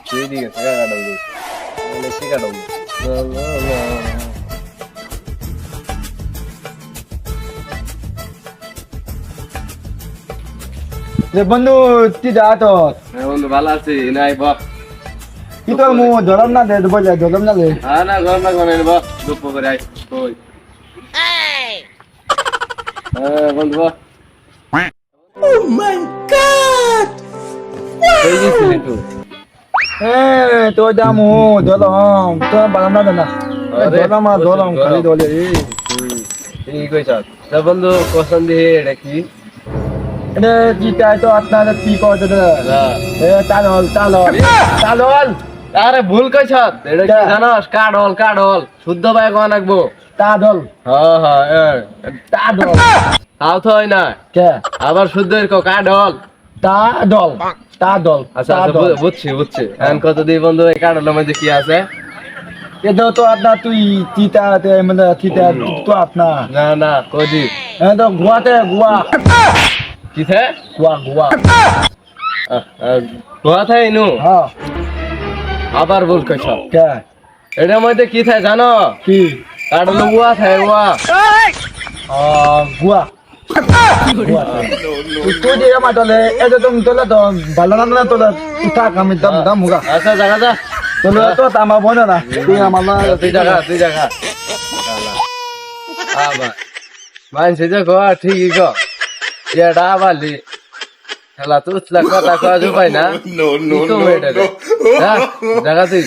এইদিকে থাকা কাটাবো লেখি কাটাবো যে বন্ধু তুই যা তো বন্ধু ভালো আছি নাই বাহ কি তোর মু ধরম না দে বলে ধরম না দে হ্যাঁ না গরম লাগবে না বাহ দুঃখ করে আই কই বন্ধু বাহ কই গেছিলি তুই তো যামু ধরম তো বালাম না না ধরম আর ধরম খালি ধরে ঠিক কইছ তা বন্ধু পছন্দ এটা কি এটা কি চাই তো আপনার কি করতে এ চালল চালল চালল আরে ভুল কইছ এটা কি জানোস কাঠল কাঠল শুদ্ধ ভাই কোয়া লাগবো তাদল হ্যাঁ হ্যাঁ তাদল তাও তো হয় না কে আবার শুদ্ধ কাঠল তাদল তাদল আচ্ছা আচ্ছা বুঝছি বুঝছি এখন কত দিই বন্ধু এই কাঠলের মধ্যে কি আছে এটা তো আপনার তুই তিতা মানে তিতা তো আপনার না না কদি তো গোয়াতে গোয়া কি থে গোয়া গোয়া গোয়া থে ইনু হ্যাঁ আবার ভুল কইছ কে এটার মধ্যে কি থাকে জানো কি কাঠল উয়া থাকে উয়া গোয়া তুই দিয়ে মা তোলে এটা তুমি তোলে তো ভালো না তোলে তুই থাক আমি দাম দাম মুগা আচ্ছা জায়গা যা তোলে তো আমার বোন না তুই আমার না তুই জায়গা আবার মানছি যে গো ঠিকই গো এটা বালি খেলা তো কথা কওয়া যাবে না No, no, তো no, এটা no. হ্যাঁ জায়গা তুই